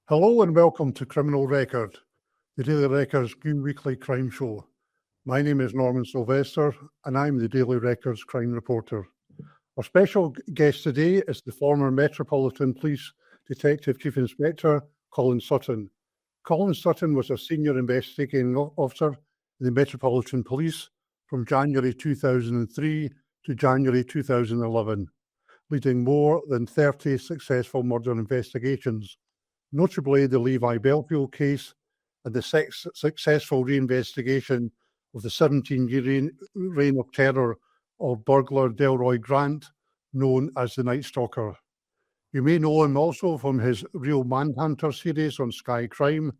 Hello and welcome to Criminal Record, the Daily Record's new weekly crime show. My name is Norman Silvester and I'm the Daily Record's crime reporter. Our special guest today is the former Metropolitan Police Detective Chief Inspector Colin Sutton. Colin Sutton was a senior investigating officer in the Metropolitan Police from January 2003 to January 2011, leading more than 30 successful murder investigations, notably the Levi Bellfield case and the successful reinvestigation of the 17-year reign of terror of burglar Delroy Grant, known as the Nightstalker. You may know him also from his Real Manhunter series on Sky Crime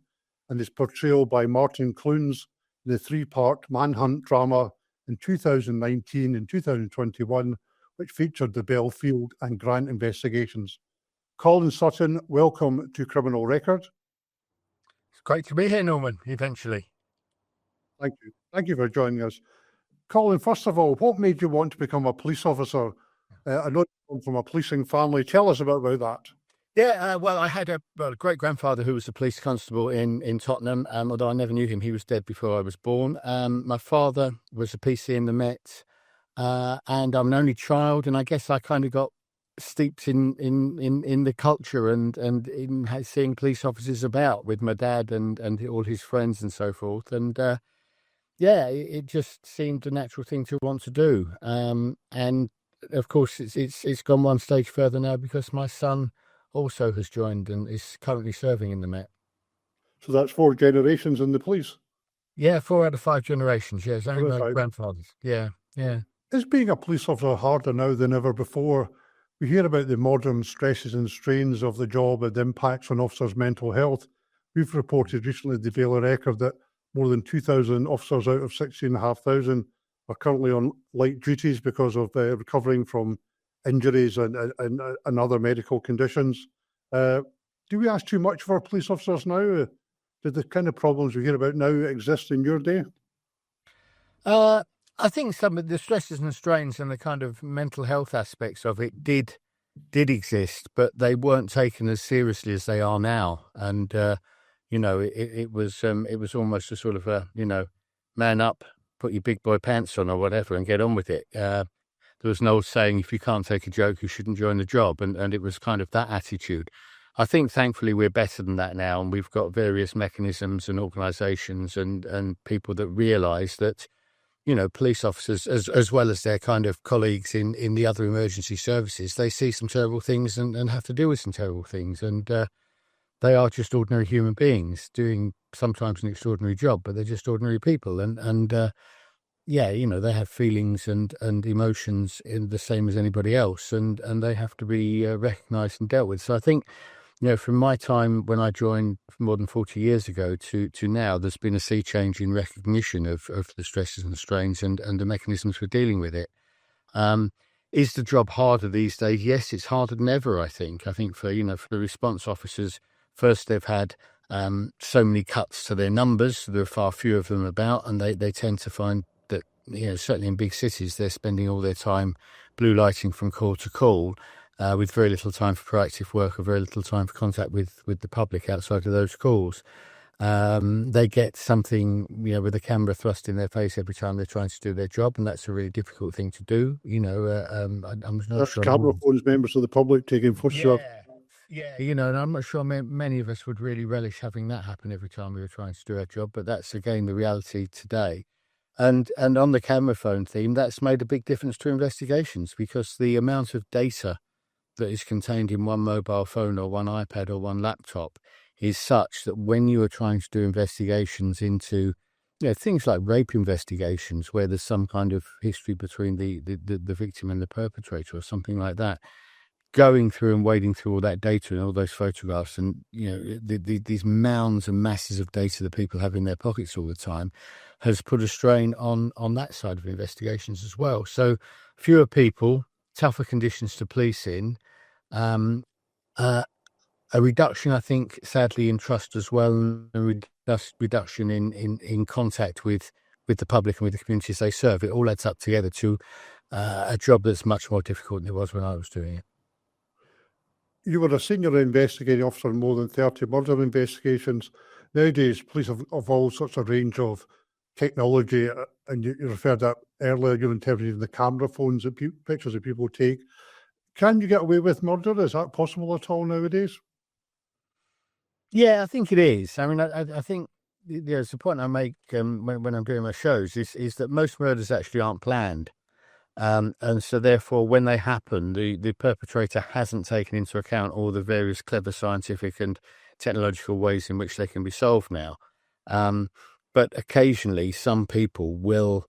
and his portrayal by Martin Clunes in the three-part Manhunt drama in 2019 and 2021, which featured the Bellfield and Grant investigations. Colin Sutton, welcome to Criminal Record. It's great to be here, Norman, eventually. Thank you. Thank you for joining us. Colin, first of all, what made you want to become a police officer? I know you come from a policing family. Tell us about that. Yeah, well, I had a great-grandfather who was a police constable in Tottenham, although I never knew him. He was dead before I was born. My father was a PC in the Met, and I'm an only child, and I guess I kind of got steeped in the culture and in seeing police officers about with my dad and all his friends and so forth. And it just seemed a natural thing to want to do. And of course, it's gone one stage further now because my son also has joined and is currently serving in the Met. So that's 4 generations in the police? Yeah, 4 out of 5 generations. Yeah, it's only my grandfathers. Yeah. Is being a police officer harder now than ever before? We hear about the modern stresses and strains of the job and the impacts on officers' mental health. We've reported recently in the Daily Record that more than 2,000 officers out of 16,500 are currently on light duties because of recovering from injuries and other medical conditions. Do we ask too much for police officers now? Do the kind of problems we hear about now exist in your day? I think some of the stresses and strains and the kind of mental health aspects of it did exist, but they weren't taken as seriously as they are now. And it was almost a sort of a man up, put your big boy pants on or whatever, and get on with it. There was an old saying: if you can't take a joke, you shouldn't join the job, and it was kind of that attitude. I think thankfully we're better than that now, and we've got various mechanisms and organisations and people that realise that, police officers, as well as their kind of colleagues in the other emergency services, they see some terrible things and have to deal with some terrible things. And they are just ordinary human beings doing sometimes an extraordinary job, but they're just ordinary people. And they have feelings and emotions in the same as anybody else, and they have to be recognised and dealt with. So I think, from my time when I joined more than 40 years ago to now, there's been a sea change in recognition of the stresses and strains and the mechanisms for dealing with it. Is the job harder these days? Yes, it's harder than ever, I think. I think for the response officers, first they've had so many cuts to their numbers, so there are far fewer of them about, and they tend to find that, certainly in big cities, they're spending all their time blue lighting from call to call, with very little time for proactive work or very little time for contact with the public outside of those calls. They get something, with a camera thrust in their face every time they're trying to do their job, and that's a really difficult thing to do. I'm not sure. Camera phones, members of the public taking photographs. Yeah, and I'm not sure many of us would really relish having that happen every time we were trying to do our job, but that's, again, the reality today. And on the camera phone theme, that's made a big difference to investigations, because the amount of data that is contained in one mobile phone or one iPad or one laptop is such that when you are trying to do investigations into things like rape investigations, where there's some kind of history between the victim and the perpetrator or something like that, going through and wading through all that data and all those photographs and these mounds and masses of data that people have in their pockets all the time has put a strain on that side of investigations as well. So fewer people, tougher conditions to police in, a reduction, I think, sadly, in trust as well, and a reduction in contact with the public and with the communities they serve. It all adds up together to a job that's much more difficult than it was when I was doing it. You were a senior investigating officer in more than 30 murder investigations. Nowadays, police have all sorts of range of technology, and you referred that earlier, in terms of the camera phones that pictures that people take. Can you get away with murder? Is that possible at all nowadays? Yeah, I think it is. I mean, I think it's the point I make when I'm doing my shows is that most murders actually aren't planned. And so therefore, when they happen, the perpetrator hasn't taken into account all the various clever scientific and technological ways in which they can be solved now. But occasionally, some people will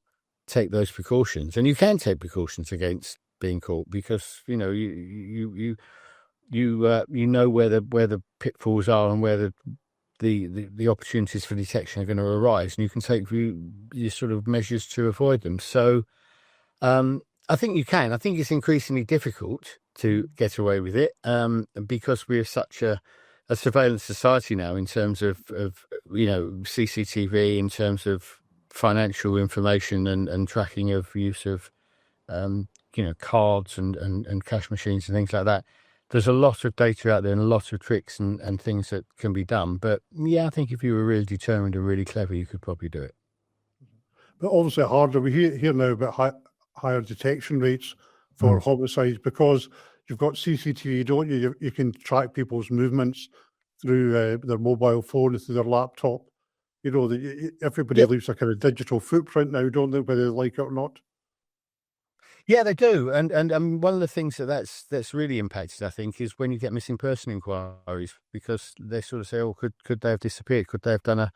take those precautions, and you can take precautions against being caught because you know where the pitfalls are and where the opportunities for detection are going to arise, and you can take your sort of measures to avoid them. So I think you can. I think it's increasingly difficult to get away with it because we're such a surveillance society now in terms of CCTV, in terms of financial information and tracking of use of cards and cash machines and things like that. There's a lot of data out there and a lot of tricks and things that can be done. But yeah, I think if you were really determined and really clever, you could probably do it. But obviously harder. We hear now about higher detection rates for homicides because you've got CCTV, don't you? You can track people's movements through their mobile phone, through their laptop. Everybody leaves a kind of digital footprint now, don't they, whether they like it or not? Yeah, they do, and one of the things that's really impacted, I think, is when you get missing person inquiries, because they sort of say, "Oh, could they have disappeared? Could they have done a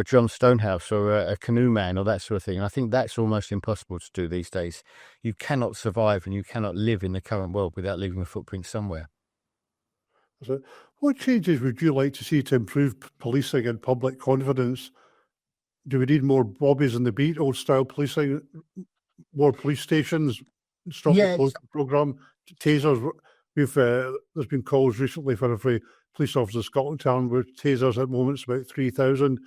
John Stonehouse or a canoe man or that sort of thing?" And I think that's almost impossible to do these days. You cannot survive and you cannot live in the current world without leaving a footprint somewhere. So, what changes would you like to see to improve policing and public confidence? Do we need more Bobbies in the beat, old style policing? More police stations, stop the closing programme, tasers. There's been calls recently for every police officer in Scotland town with tasers at moments about 3,000.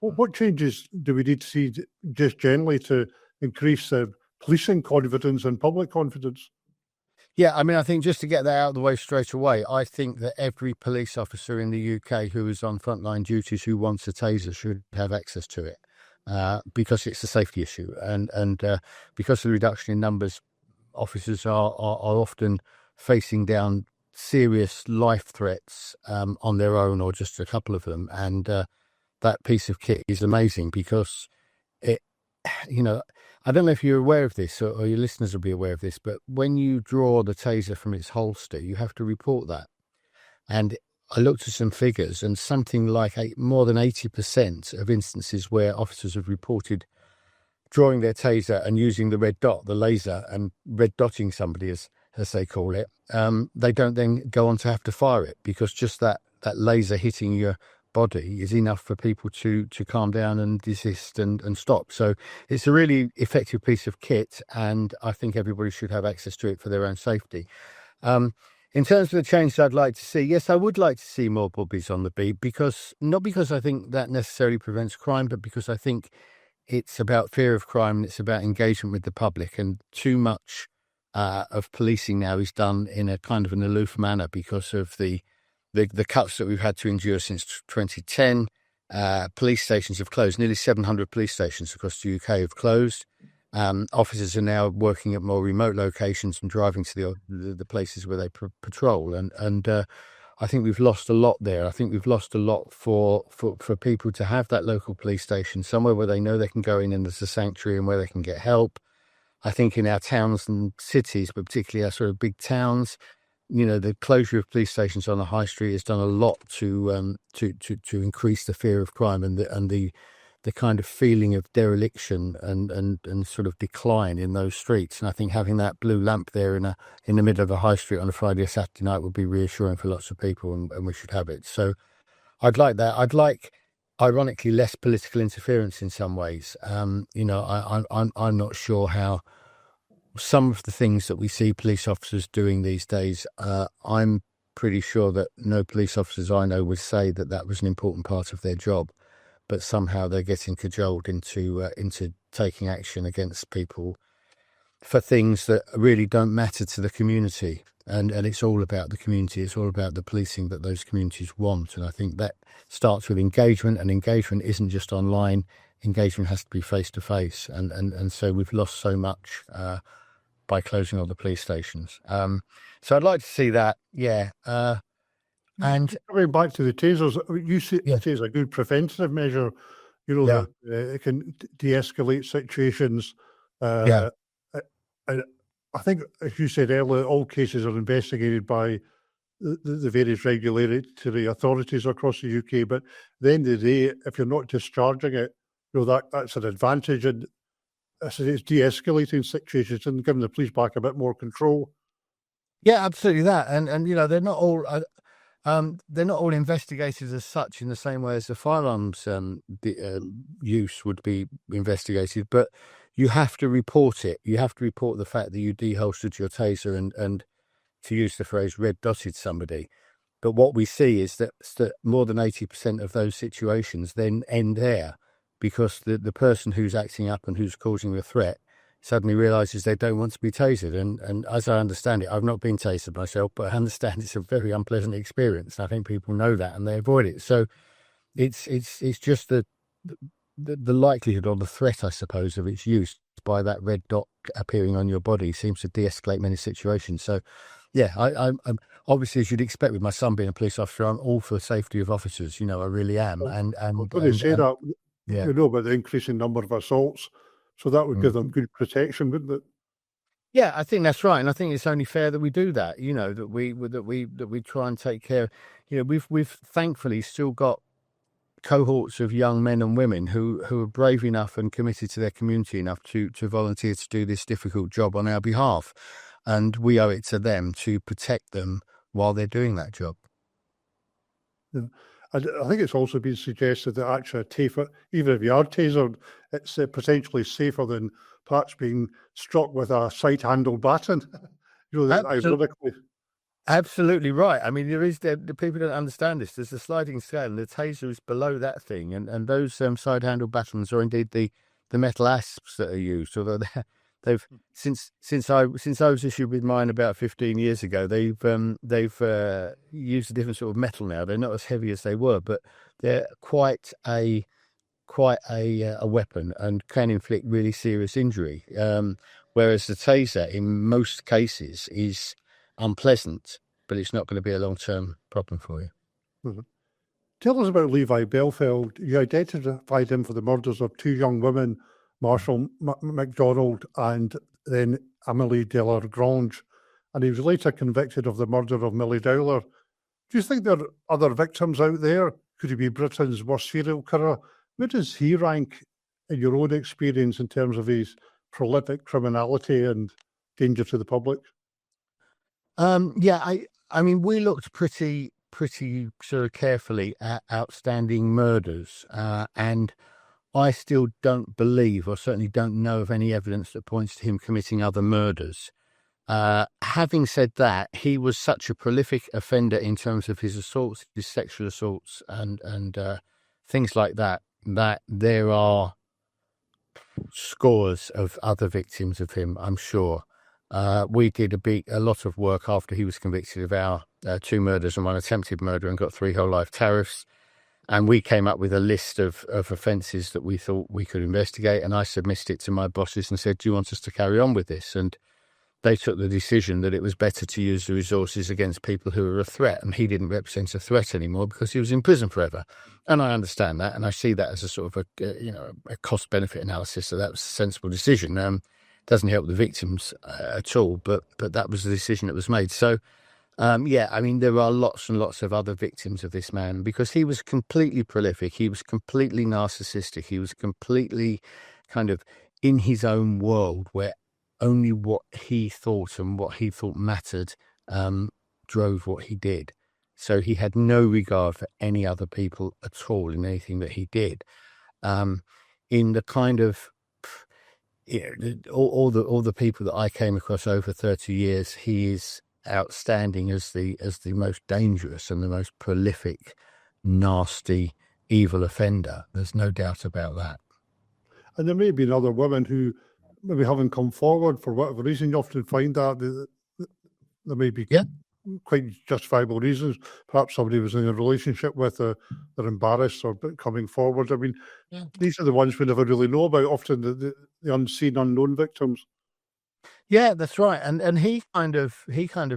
What changes do we need to see just generally to increase policing confidence and public confidence? Yeah, I mean, I think just to get that out of the way straight away, I think that every police officer in the UK who is on frontline duties who wants a taser should have access to it. Because it's a safety issue, and because of the reduction in numbers, officers are often facing down serious life threats on their own or just a couple of them. And that piece of kit is amazing because it, I don't know if you're aware of this or your listeners will be aware of this, but when you draw the taser from its holster, you have to report that. And I looked at some figures, and something like more than 80% of instances where officers have reported drawing their taser and using the red dot, the laser, and red dotting somebody, as they call it, they don't then go on to have to fire it because just that laser hitting your body is enough for people to calm down and desist and stop. So it's a really effective piece of kit, and I think everybody should have access to it for their own safety. In terms of the change I'd like to see, yes, I would like to see more Bobbies on the beat not because I think that necessarily prevents crime, but because I think it's about fear of crime and it's about engagement with the public. And too much of policing now is done in a kind of an aloof manner because of the cuts that we've had to endure since 2010. Police stations have closed. Nearly 700 police stations across the UK have closed. Officers are now working at more remote locations and driving to the places where they patrol, and I think we've lost a lot there. I think we've lost a lot for people to have that local police station somewhere where they know they can go in and there's a sanctuary and where they can get help. I think in our towns and cities, but particularly our sort of big towns, the closure of police stations on the high street has done a lot to increase the fear of crime and the kind of feeling of dereliction and sort of decline in those streets. And I think having that blue lamp there in the middle of a high street on a Friday or Saturday night would be reassuring for lots of people, and we should have it. So I'd like that. I'd like, ironically, less political interference in some ways. I'm not sure how some of the things that we see police officers doing these days. I'm pretty sure that no police officers I know would say that was an important part of their job. But somehow they're getting cajoled into taking action against people for things that really don't matter to the community. and it's all about the community. It's all about the policing that those communities want, and I think that starts with engagement, and engagement isn't just online. Engagement has to be face to face, and so we've lost so much by closing all the police stations. So I'd like to see that, and Coming back to the tasers, you see Yeah. it is a good preventative measure, that it can de-escalate situations. Yeah. I think, as you said earlier, all cases are investigated by the various regulatory authorities across the UK. But at the end of the day, if you're not discharging it, that's an advantage, and it's de-escalating situations and giving the police back a bit more control. Yeah, absolutely that, and they're not all investigated as such in the same way as the firearms use would be investigated, but you have to report it. You have to report the fact that you deholstered your taser and to use the phrase, red dotted somebody. But what we see is that more than 80% of those situations then end there, because the person who's acting up and who's causing the threat suddenly realises they don't want to be tasered. And as I understand it, I've not been tasered myself, but I understand it's a very unpleasant experience. I think people know that and they avoid it. So it's just the likelihood or the threat, I suppose, of its use by that red dot appearing on your body seems to de-escalate many situations. So, yeah, I'm obviously, as you'd expect with my son being a police officer, I'm all for the safety of officers. I really am. And I'm going to say that, yeah. about the increasing number of assaults, so that would give them good protection, wouldn't it? Yeah, I think that's right, and I think it's only fair that we do that. That we try and take care. We've thankfully still got cohorts of young men and women who are brave enough and committed to their community enough to volunteer to do this difficult job on our behalf, and we owe it to them to protect them while they're doing that job. Yeah. I think it's also been suggested that actually a taser, even if you are tasered, it's potentially safer than perhaps being struck with a side-handled baton. Ironically. Absolutely right. I mean, there is the people don't understand this. There's a sliding scale, and the taser is below that thing, and those side-handled batons are indeed the metal asps that are used. Although they've since I was issued with mine about 15 years ago, they've used a different sort of metal now. They're not as heavy as they were, but they're quite a weapon and can inflict really serious injury. Whereas the taser, in most cases, is unpleasant, but it's not going to be a long-term problem for you. Mm-hmm. Tell us about Levi Bellfield. You identified him for the murders of two young women, Marshall MacDonald and then Emily Delroy Grant, and he was later convicted of the murder of Millie Dowler. Do you think there are other victims out there? Could he be Britain's worst serial killer? Where does he rank in your own experience in terms of his prolific criminality and danger to the public? I mean, we looked pretty sort of carefully at outstanding murders, and I still don't believe, or certainly don't know of any evidence that points to him committing other murders. Having said that, he was such a prolific offender in terms of his assaults, his sexual assaults, and things like that, that there are scores of other victims of him, I'm sure. We did a lot of work after he was convicted of our 2 murders and 1 attempted murder and got 3 whole life tariffs. And we came up with a list of offences that we thought we could investigate. And I submitted it to my bosses and said, do you want us to carry on with this? And they took the decision that it was better to use the resources against people who were a threat. And he didn't represent a threat anymore because he was in prison forever. And I understand that. And I see that as a sort of a cost-benefit analysis. So that was a sensible decision. Doesn't help the victims at all, but that was the decision that was made. So, I mean, there are lots and lots of other victims of this man because he was completely prolific. He was completely narcissistic. He was completely kind of in his own world where only what he thought and what he thought mattered drove what he did. So he had no regard for any other people at all in anything that he did. In the kind of all the people that I came across over 30 years, he is outstanding as the most dangerous and the most prolific, nasty, evil offender. There's no doubt about that. And there may be other women who maybe haven't come forward for whatever reason. You often find that There may be Yeah. quite justifiable reasons. Perhaps somebody was in a relationship with, they're embarrassed or coming forward. I mean, Yeah. these are the ones we never really know about, often the unseen, unknown victims. Yeah, that's right. And he kind of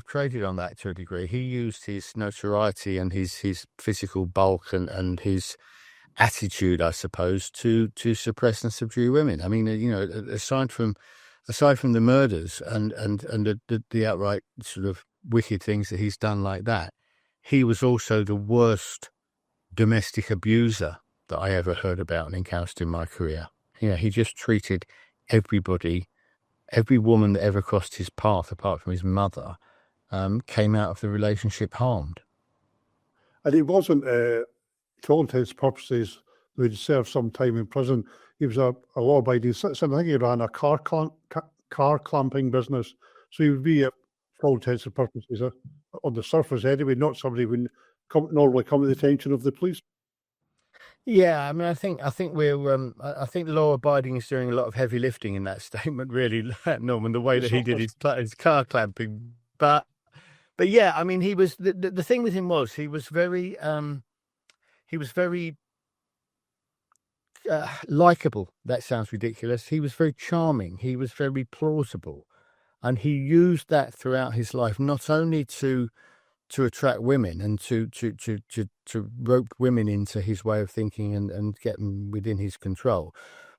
traded on that to a degree. He used his notoriety and his physical bulk and his attitude, I suppose, to suppress and subdue women. I mean, aside from the murders and the outright sort of wicked things that he's done like that, he was also the worst domestic abuser that I ever heard about and encountered in my career. He just treated everybody. Every woman that ever crossed his path, apart from his mother, came out of the relationship harmed. And he wasn't, to all intents and purposes, though he'd served some time in prison, he was a law-abiding citizen. I think he ran a car clamping business. So he would be, for all intents and purposes, on the surface anyway, not somebody who would normally come to the attention of the police. Yeah, I mean, I think we're, I think law-abiding is doing a lot of heavy lifting in that statement, really, Norman, the way that he did his car clamping. But yeah, I mean, he was, the thing with him was, he was very likable. That sounds ridiculous. He was very charming. He was very plausible. And he used that throughout his life, not only to attract women and to rope women into his way of thinking and get them within his control.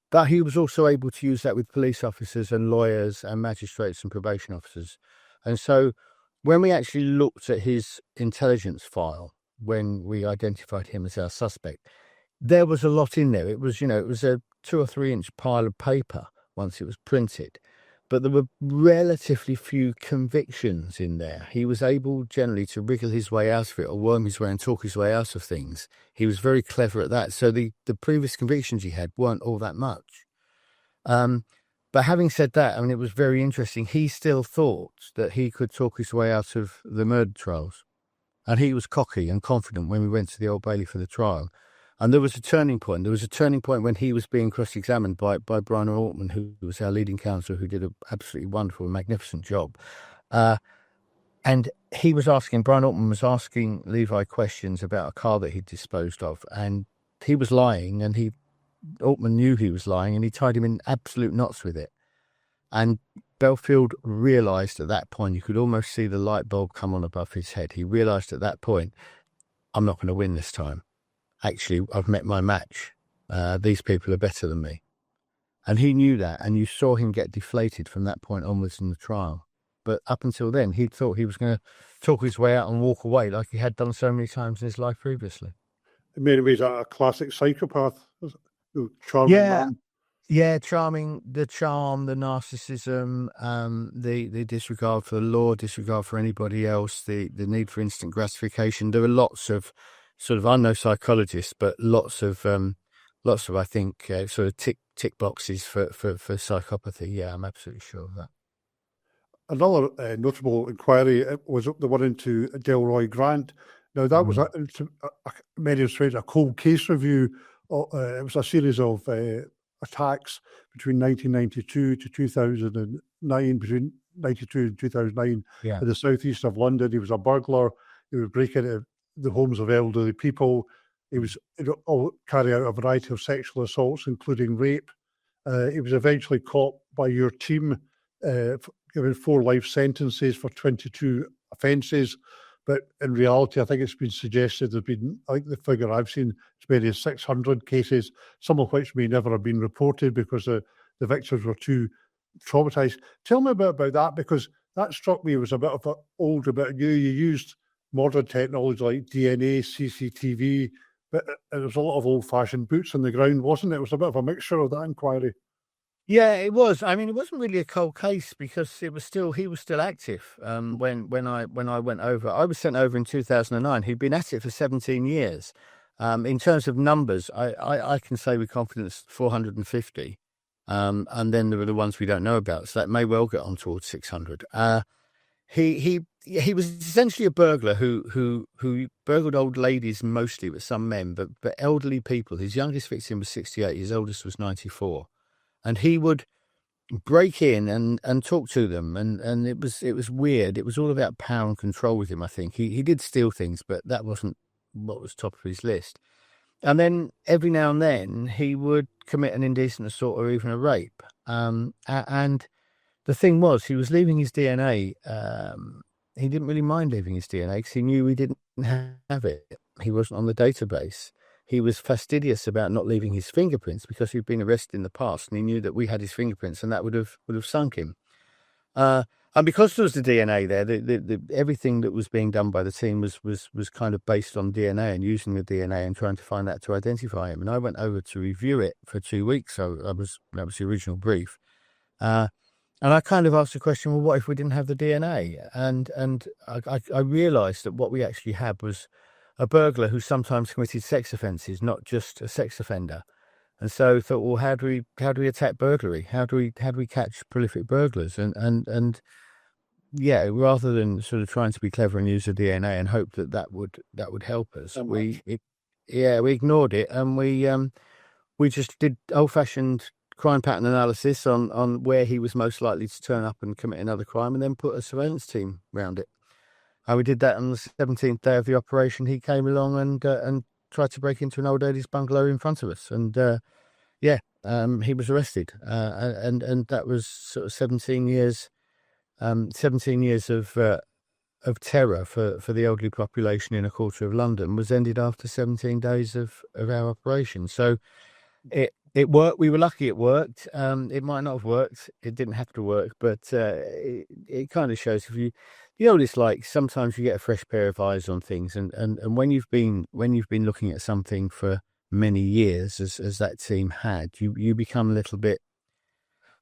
But he was also able to use that with police officers and lawyers and magistrates and probation officers. And so when we actually looked at his intelligence file, when we identified him as our suspect, there was a lot in there. It was, it was a 2 or 3 inch pile of paper once it was printed. But there were relatively few convictions in there. He was able generally to wriggle his way out of it or worm his way and talk his way out of things. He was very clever at that. So the previous convictions he had weren't all that much. But having said that, I mean, it was very interesting. He still thought that he could talk his way out of the murder trials. And he was cocky and confident when we went to the Old Bailey for the trial. And there was a turning point. There was a turning point when he was being cross-examined by Brian Ortman, who was our leading counsel, who did an absolutely wonderful and magnificent job. And Brian Ortman was asking Levi questions about a car that he'd disposed of. And he was lying, and Ortman knew he was lying, and he tied him in absolute knots with it. And Bellfield realised at that point, you could almost see the light bulb come on above his head. He realised at that point, I'm not going to win this time. Actually, I've met my match. These people are better than me. And he knew that, and you saw him get deflated from that point onwards in the trial. But up until then, he thought he was going to talk his way out and walk away like he had done so many times in his life previously. In many ways, a classic psychopath. Charming man. Yeah, charming, the charm, the narcissism, the disregard for the law, disregard for anybody else, the need for instant gratification. There are lots of I'm no psychologist, but lots of I think sort of tick boxes for psychopathy. Yeah, I'm absolutely sure of that. Another notable inquiry was the one into Delroy Grant. Now that was many ways a cold case review. It was a series of attacks between 1992 to 2009, between 92 and 2009 in the southeast of London. He was a burglar. He would break into the homes of elderly people. He was carry out a variety of sexual assaults, including rape. He was eventually caught by your team, given 4 life sentences for 22 offences. But in reality, I think it's been suggested there's been, I think the figure I've seen is maybe 600 cases, some of which may never have been reported because the victims were too traumatised. Tell me a bit about that, because that struck me as a bit of an older bit new. You used modern technology like DNA, CCTV, but there was a lot of old-fashioned boots on the ground, wasn't it? It was a bit of a mixture of that inquiry. Yeah, it was. I mean, it wasn't really a cold case because he was still active. When I went over, I was sent over in 2009. He'd been at it for 17 years. In terms of numbers, I can say with confidence 450. And then there are the ones we don't know about, so that may well get on towards 600. He was essentially a burglar who burgled old ladies mostly, with some men, but elderly people. His youngest victim was 68. His oldest was 94. And he would break in and talk to them, and it was weird. It was all about power and control with him. I think he did steal things, but that wasn't what was top of his list. And then every now and then he would commit an indecent assault or even a rape. And the thing was, he was leaving his DNA. He didn't really mind leaving his DNA because he knew we didn't have it. He wasn't on the database. He was fastidious about not leaving his fingerprints because he'd been arrested in the past, and he knew that we had his fingerprints, and that would have sunk him. And because there was the DNA there, everything that was being done by the team was kind of based on DNA and using the DNA and trying to find that to identify him. And I went over to review it for 2 weeks. So that was the original brief. And I kind of asked the question, well, what if we didn't have the DNA? And I realised that what we actually had was a burglar who sometimes committed sex offences, not just a sex offender. And so I thought, well, how do we attack burglary? How do we catch prolific burglars? And yeah, rather than sort of trying to be clever and use the DNA and hope that would help us, we ignored it, and we just did old-fashioned crime pattern analysis on where he was most likely to turn up and commit another crime, and then put a surveillance team around it. And we did that on the 17th day of the operation. He came along and tried to break into an old lady's bungalow in front of us, and he was arrested, and that was sort of 17 years. 17 years of terror for the elderly population in a quarter of London was ended after 17 days of our operation. So it worked. We were lucky it worked. It might not have worked. It didn't have to work, but it kind of shows if you know what it's like. Sometimes you get a fresh pair of eyes on things, and when you've been looking at something for many years, as that team had, you become a little bit,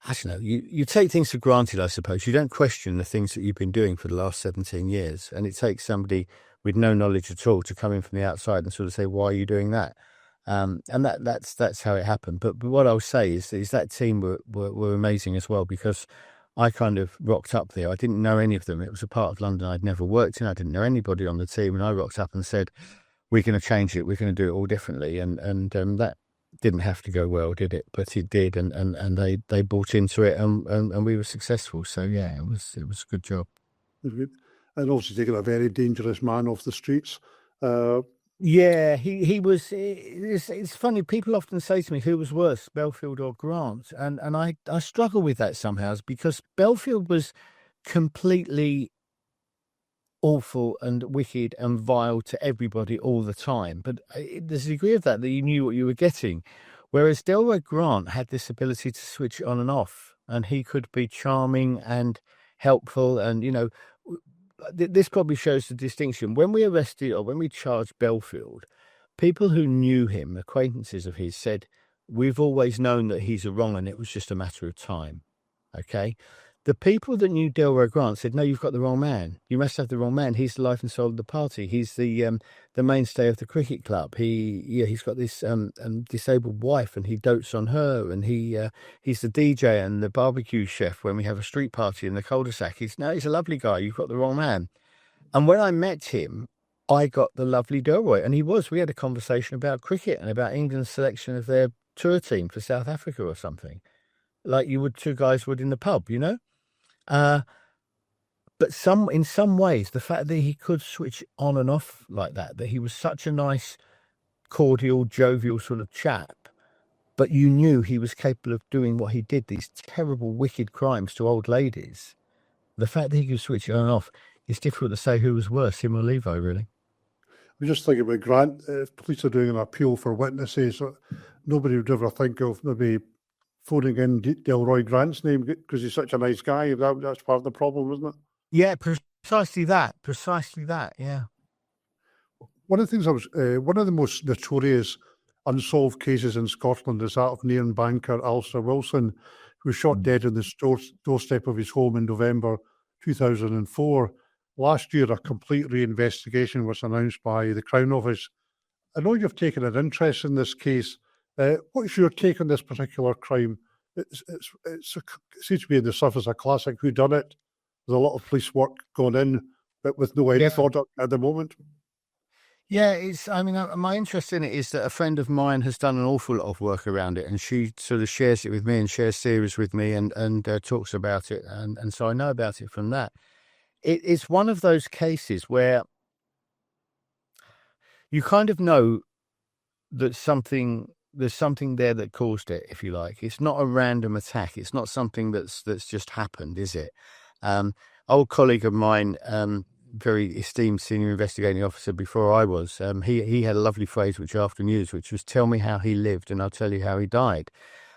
I don't know, you take things for granted, I suppose. You don't question the things that you've been doing for the last 17 years. And it takes somebody with no knowledge at all to come in from the outside and sort of say, why are you doing that? And that's how it happened. But what I'll say is that team were amazing as well, because I kind of rocked up there. I didn't know any of them. It was a part of London I'd never worked in. I didn't know anybody on the team. And I rocked up and said, we're going to change it. We're going to do it all differently. And that didn't have to go well, did it? But it did, and they bought into it, and we were successful. So yeah, it was a good job. And also taking a very dangerous man off the streets. Yeah, he was. It's funny. People often say to me, "Who was worse, Bellfield or Grant?" And I struggle with that somehow, because Bellfield was completely awful and wicked and vile to everybody all the time, but there's a degree of that you knew what you were getting, whereas Delroy Grant had this ability to switch on and off, and he could be charming and helpful, and this probably shows the distinction. When we arrested, or when we charged Bellfield, people who knew him, acquaintances of his, said, we've always known that he's a wrong and it was just a matter of time. Okay. The people that knew Delroy Grant said, no, you've got the wrong man. You must have the wrong man. He's the life and soul of the party. He's the mainstay of the cricket club. He's got this disabled wife, and he dotes on her, and he's the DJ and the barbecue chef when we have a street party in the cul-de-sac. He's a lovely guy. You've got the wrong man. And when I met him, I got the lovely Delroy, and we had a conversation about cricket and about England's selection of their tour team for South Africa or something, like two guys would in the pub, but in some ways, the fact that he could switch on and off like that he was such a nice, cordial, jovial sort of chap, but you knew he was capable of doing what he did, these terrible, wicked crimes to old ladies. The fact that he could switch it on and off, it's difficult to say who was worse, him or Levi, really. I'm just thinking about Grant. If police are doing an appeal for witnesses, nobody would ever think of maybe phoning in Delroy Grant's name because he's such a nice guy. That's part of the problem, isn't it? Yeah, precisely that. Yeah. One of the things one of the most notorious unsolved cases in Scotland is that of Nairn banker Alistair Wilson, who was shot dead on the doorstep of his home in November 2004. Last year, a complete reinvestigation was announced by the Crown Office. I know you've taken an interest in this case. What's your take on this particular crime? It seems to be in the surface a classic whodunit. There's a lot of police work going in, but with no end product at the moment. Yeah, I mean, my interest in it is that a friend of mine has done an awful lot of work around it, and she sort of shares it with me and shares theories with me and talks about it. And so I know about it from that. It's one of those cases where you kind of know that there's something there that caused it, if you like. It's not a random attack. It's not something that's just happened, is it? Old colleague of mine, very esteemed senior investigating officer before I was, he had a lovely phrase which I often use, which was, "Tell me how he lived and I'll tell you how he died."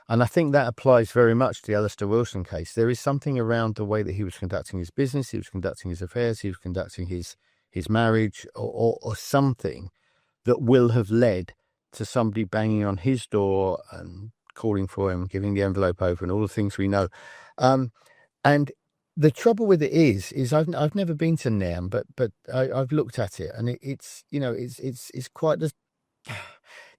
And I think that applies very much to the Alistair Wilson case. There is something around the way that he was conducting his business, he was conducting his affairs, he was conducting his marriage, or something that will have led to somebody banging on his door and calling for him, giving the envelope over, and all the things we know. And the trouble with it is I've never been to Nairn, but I've looked at it, and it's quite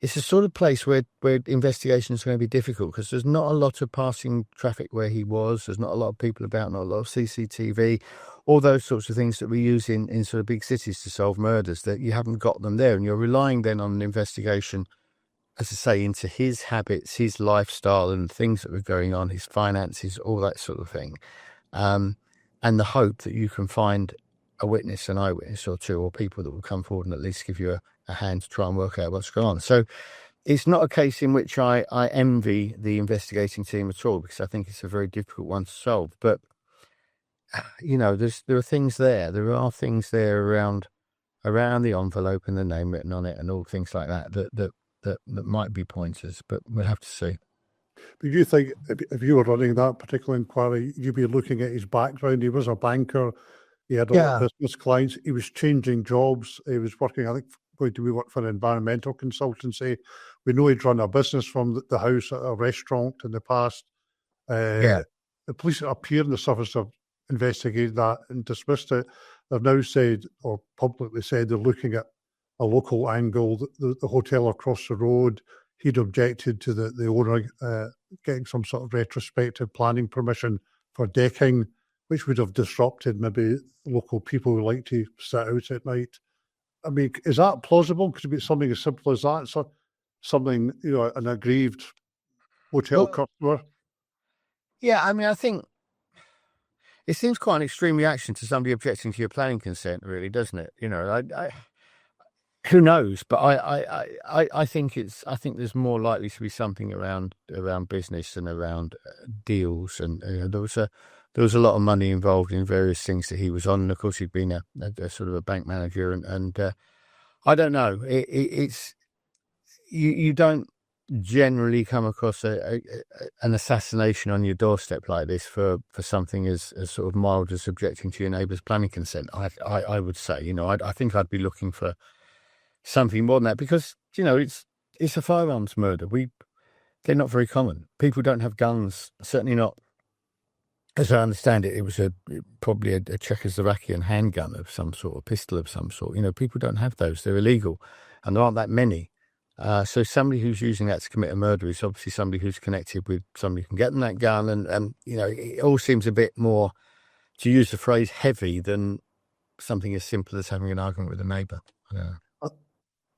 it's a sort of place where investigation is going to be difficult, because there's not a lot of passing traffic where he was. There's not a lot of people about, not a lot of CCTV, all those sorts of things that we use in sort of big cities to solve murders, that you haven't got them there. And you're relying then on an investigation, as I say, into his habits, his lifestyle and things that were going on, his finances, all that sort of thing. And the hope that you can find a witness, an eyewitness or two, or people that will come forward and at least give you a hand to try and work out what's going on. So it's not a case in which I envy the investigating team at all, because I think it's a very difficult one to solve. But, there are things there. There are things there around the envelope and the name written on it and all things like that might be pointers, but we'll have to see. But you think if you were running that particular inquiry, you'd be looking at his background. He was a banker. He had a lot of business clients. He was changing jobs. He was working, I think, going to work for an environmental consultancy. We know he'd run a business from the house at a restaurant in the past. The police appear in the surface have investigated that and dismissed it. They've now said, or publicly said, they're looking at a local angle. The hotel across the road, he'd objected to the owner getting some sort of retrospective planning permission for decking, which would have disrupted maybe local people who like to sit out at night. I mean, is that plausible? Could it be something as simple as that? So something, an aggrieved hotel customer? Yeah, I mean, I think it seems quite an extreme reaction to somebody objecting to your planning consent, really, doesn't it? Who knows? But I think there's more likely to be something around business and around deals, and there was a lot of money involved in various things that he was on, and of course he'd been a sort of a bank manager, and I don't know. It's you don't generally come across an assassination on your doorstep like this for something as sort of mild as objecting to your neighbour's planning consent. I would say, I think I'd be looking for something more than that, because it's a firearms murder. They're not very common. People don't have guns, certainly not. As I understand it, it was probably a Czechoslovakian handgun of some sort, a pistol of some sort. People don't have those. They're illegal, and there aren't that many. So somebody who's using that to commit a murder is obviously somebody who's connected with somebody who can get them that gun. And it all seems a bit more, to use the phrase, heavy than something as simple as having an argument with a neighbour.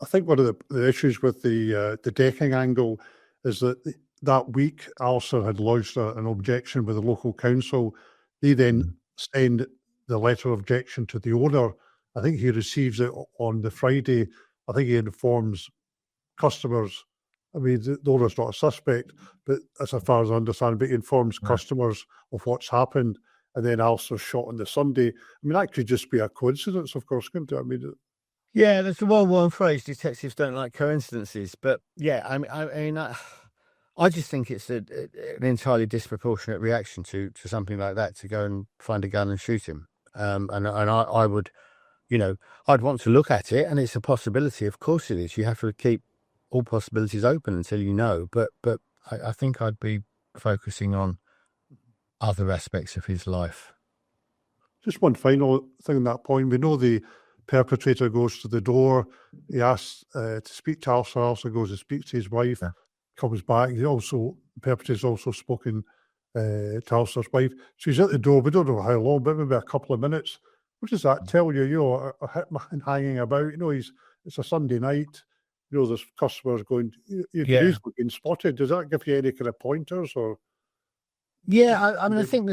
I think one of the issues with the decking angle is that week, Alistair had lodged an objection with the local council. They then send the letter of objection to the owner. I think he receives it on the Friday. I think he informs customers. I mean, the owner's not a suspect, but as far as I understand, but he informs customers of what's happened. And then Alistair's shot on the Sunday. I mean, that could just be a coincidence, of course, couldn't it? I mean, yeah, there's a well-worn phrase, detectives don't like coincidences. But yeah, I just think it's an entirely disproportionate reaction to something like that, to go and find a gun and shoot him. And I would, I'd want to look at it, and it's a possibility. Of course it is. You have to keep all possibilities open until you know. But I think I'd be focusing on other aspects of his life. Just one final thing on that point. We know the perpetrator goes to the door. He asks to speak to Alistair. Alistair goes to speak to his wife. Yeah. Comes back. The perpetrator's also spoken to Alistair's wife. So he's at the door. We don't know how long, but maybe a couple of minutes. What does that tell you? A hitman hanging about. He's it's a Sunday night. You know, there's customers going. You could Yeah. easily been spotted. Does that give you any kind of pointers or? Yeah, I mean, I think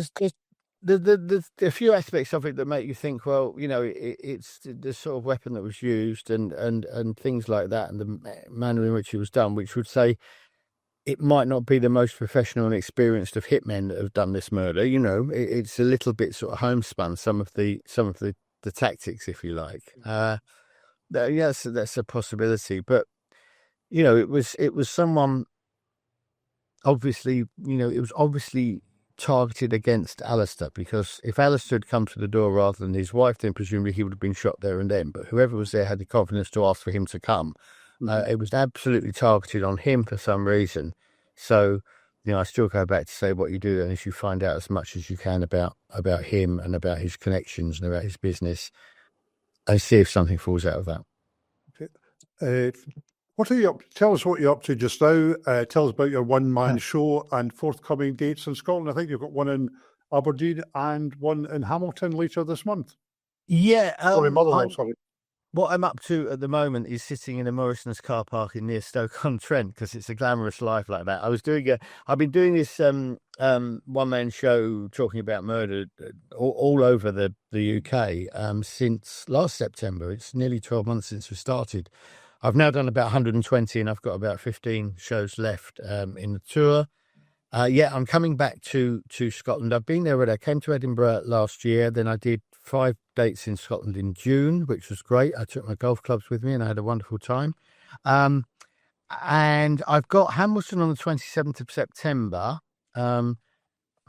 there's a few aspects of it that make you think, well, you know, it's the sort of weapon that was used and things like that, and the manner in which it was done, which would say it might not be the most professional and experienced of hitmen that have done this murder. You know, it's a little bit sort of homespun, some of the tactics, if you like. Yes, that's a possibility, but you know, it was someone. Obviously, you know, it was obviously targeted against Alistair, because if Alistair had come to the door rather than his wife, then presumably he would have been shot there and then. But whoever was there had the confidence to ask for him to come. It was absolutely targeted on him for some reason. So, you know, I still go back to say what you do then is you find out as much as you can about him and about his connections and about his business, and see if something falls out of that. What are you up? Tell us what you're up to just now. Tell us about your one-man show and forthcoming dates in Scotland. I think you've got one in Aberdeen and one in Hamilton later this month. Yeah, Motherwell, sorry. What I'm up to at the moment is sitting in a Morrison's car park near Stoke-on-Trent, because it's a glamorous life like that. I've been doing this one-man show talking about murder all over the UK since last September. It's nearly 12 months since we started. I've now done about 120, and I've got about 15 shows left in the tour. I'm coming back to Scotland. I've been there already. I came to Edinburgh last year. Then I did 5 dates in Scotland in June, which was great. I took my golf clubs with me and I had a wonderful time. And I've got Hamilton on the 27th of September. I can't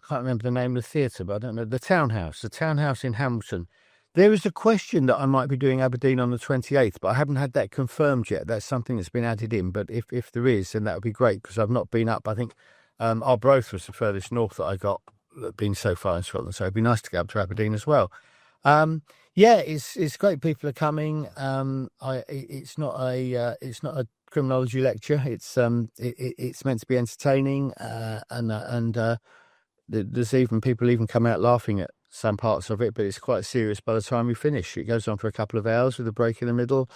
remember the name of the theatre, but I don't know. The Townhouse in Hamilton. There is a question that I might be doing Aberdeen on the 28th, but I haven't had that confirmed yet. That's something that's been added in. But if there is, then that would be great, because I've not been up. I think Arbroath was the furthest north that I got been so far in Scotland. So it'd be nice to get up to Aberdeen as well. It's great. People are coming. It's not a criminology lecture. It's meant to be entertaining, and there's even people come out laughing at some parts of it, but it's quite serious by the time we finish. It goes on for a couple of hours with a break in the middle.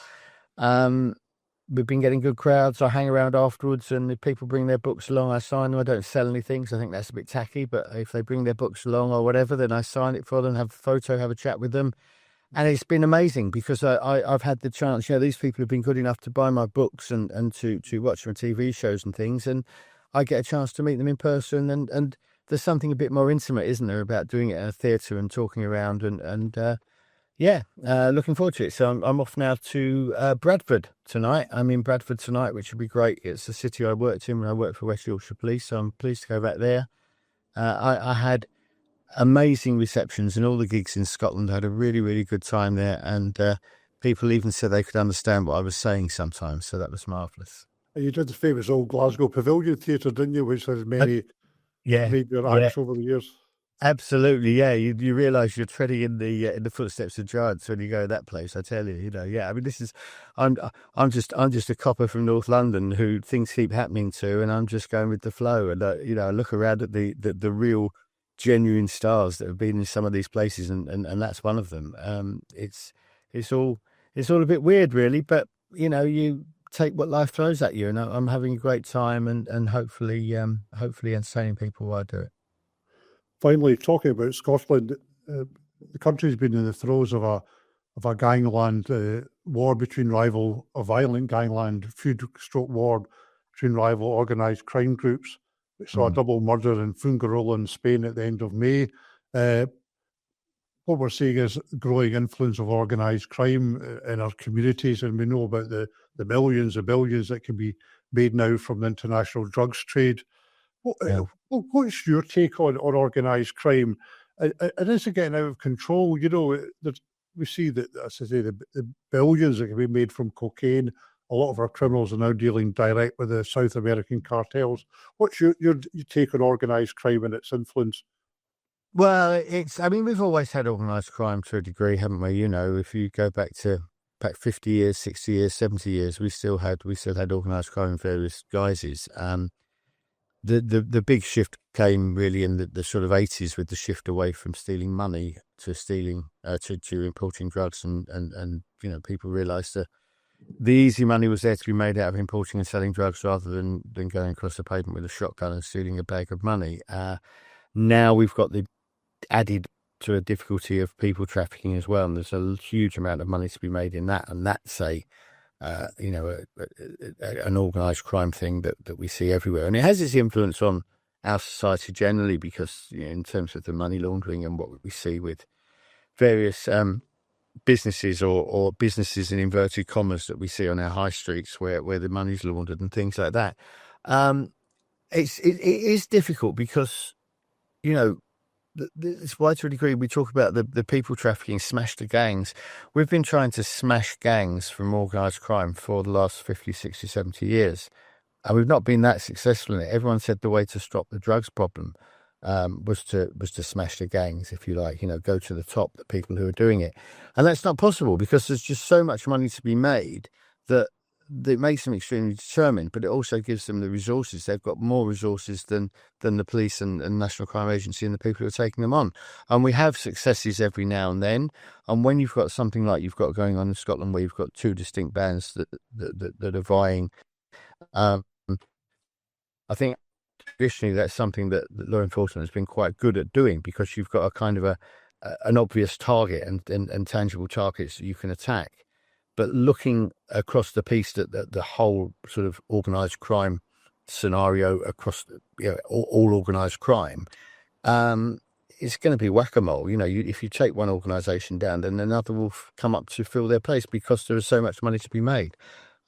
We've been getting good crowds. I hang around afterwards, and if people bring their books along, I sign them. I don't sell anything, because I think that's a bit tacky, but if they bring their books along or whatever, then I sign it for them, have a photo, have a chat with them. And it's been amazing, because I've had the chance, you know, these people have been good enough to buy my books and to watch my TV shows and things, and I get a chance to meet them in person, and there's something a bit more intimate, isn't there, about doing it in a theatre and talking around, looking forward to it. So I'm off now to Bradford tonight. I'm in Bradford tonight, which would be great. It's the city I worked in when I worked for West Yorkshire Police, so I'm pleased to go back there. I had amazing receptions in all the gigs in Scotland. I had a really, really good time there, and people even said they could understand what I was saying sometimes, so that was marvellous. You did the famous old Glasgow Pavilion Theatre, didn't you, which has many major acts over the years? Absolutely, yeah. You realise you're treading in the footsteps of giants when you go to that place. I tell you, you know. Yeah, I mean, I'm just a copper from North London who things keep happening to, and I'm just going with the flow. And I look around at the real, genuine stars that have been in some of these places, and that's one of them. It's all a bit weird, really, but you know, you take what life throws at you, and I'm having a great time, and hopefully entertaining people while I do it. Finally, talking about Scotland, the country's been in the throes of a gangland war between a violent gangland feud-stroke war between rival organised crime groups. We saw a double murder in Fungirola in Spain at the end of May. What we're seeing is growing influence of organised crime in our communities, and we know about the billions that can be made now from the international drugs trade. What's your take on organised crime? And is it getting out of control? You know, we see that, as I say, the billions that can be made from cocaine. A lot of our criminals are now dealing direct with the South American cartels. What's your take on organised crime and its influence? Well, we've always had organised crime to a degree, haven't we? You know, if you go back 50 years, 60 years, 70 years, we still had organised crime in various guises. The big shift came really in the sort of 80s, with the shift away from stealing money to stealing to importing drugs, and you know, people realised the easy money was there to be made out of importing and selling drugs rather than going across the pavement with a shotgun and stealing a bag of money. Now we've got the added to a difficulty of people trafficking as well, and there's a huge amount of money to be made in that, and that's an organised crime thing that we see everywhere, and it has its influence on our society generally because in terms of the money laundering and what we see with various businesses or businesses in inverted commas that we see on our high streets where the money's laundered and things like that. It is difficult because it's why to a degree we talk about the people trafficking, smash the gangs. We've been trying to smash gangs from organised crime for the last 50, 60, 70 years. And we've not been that successful in it. Everyone said the way to stop the drugs problem was to smash the gangs, if you like, go to the top, the people who are doing it. And that's not possible because there's just so much money to be made that it makes them extremely determined, but it also gives them the resources. They've got more resources than the police and National Crime Agency and the people who are taking them on. And we have successes every now and then. And when you've got something like you've got going on in Scotland, where you've got two distinct bands that are vying, I think traditionally that's something that law enforcement has been quite good at doing because you've got a kind of an obvious target and tangible targets that you can attack. But looking across the piece that the whole sort of organised crime scenario across all organised crime, it's going to be whack-a-mole. If you take one organisation down, then another will come up to fill their place because there is so much money to be made.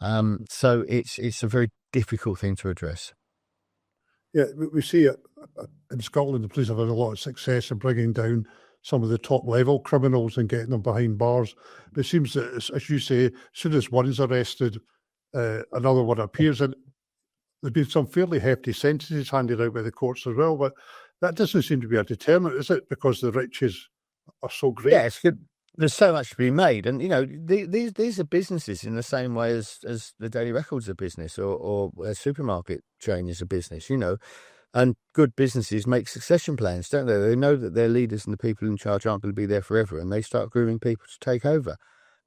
So it's a very difficult thing to address. Yeah, we see it in Scotland. The police have had a lot of success in bringing down some of the top level criminals and getting them behind bars. But it seems that, as you say, as soon as one is arrested, another one appears. And there's been some fairly hefty sentences handed out by the courts as well. But that doesn't seem to be a determinant, is it? Because the riches are so great. Yeah, it's good. There's so much to be made. And, these are businesses in the same way as the Daily Record's a business or a supermarket chain is a business, And good businesses make succession plans, don't they? They know that their leaders and the people in charge aren't going to be there forever, and they start grooming people to take over.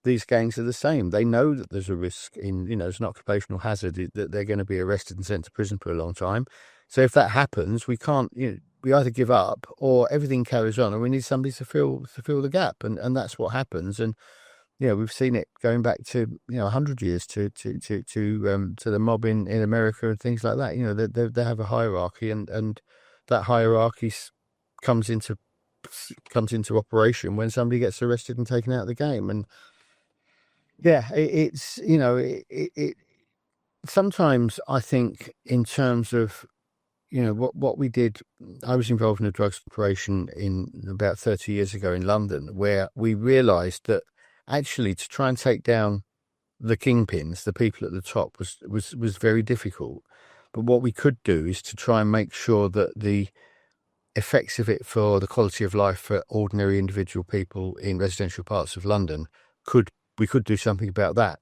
These gangs are the same. They know that there's a risk there's an occupational hazard that they're going to be arrested and sent to prison for a long time. So if that happens, we can't, we either give up or everything carries on, and we need somebody to fill the gap, and that's what happens. And we've seen it going back to 100 years to the mob in America and things like that. They have a hierarchy, and that hierarchy comes into operation when somebody gets arrested and taken out of the game. And it's sometimes I think in terms of what we did. I was involved in a drugs operation in about 30 years ago in London, where we realised that actually to try and take down the kingpins, the people at the top, was very difficult. But what we could do is to try and make sure that the effects of it for the quality of life for ordinary individual people in residential parts of London we could do something about that.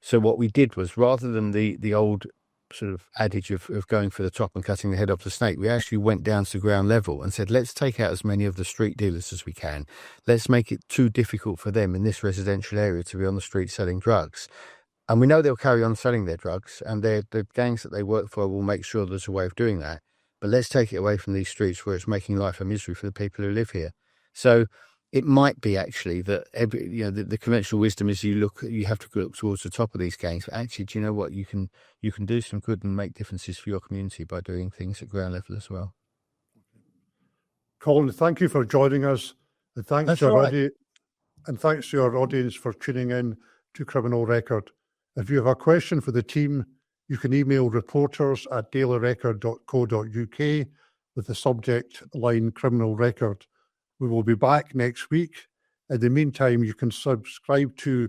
So what we did was, rather than the old sort of adage of going for the top and cutting the head off the snake, we actually went down to ground level and said, let's take out as many of the street dealers as we can. Let's make it too difficult for them in this residential area to be on the street selling drugs. And we know they'll carry on selling their drugs, and the gangs that they work for will make sure there's a way of doing that. But let's take it away from these streets where it's making life a misery for the people who live here. So it might be actually that the conventional wisdom is you have to look towards the top of these gangs. But actually, do you know what? You can do some good and make differences for your community by doing things at ground level as well. Colin, thank you for joining us, and thanks to your audience for tuning in to Criminal Record. If you have a question for the team, you can email reporters@dailyrecord.co.uk with the subject line Criminal Record. We will be back next week. In the meantime, you can subscribe to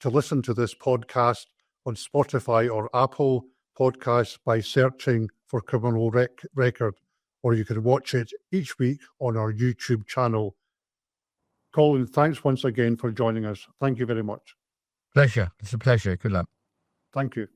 listen to this podcast on Spotify or Apple Podcasts by searching for Criminal Record, or you can watch it each week on our YouTube channel. Colin, thanks once again for joining us. Thank you very much. Pleasure. It's a pleasure. Good luck. Thank you.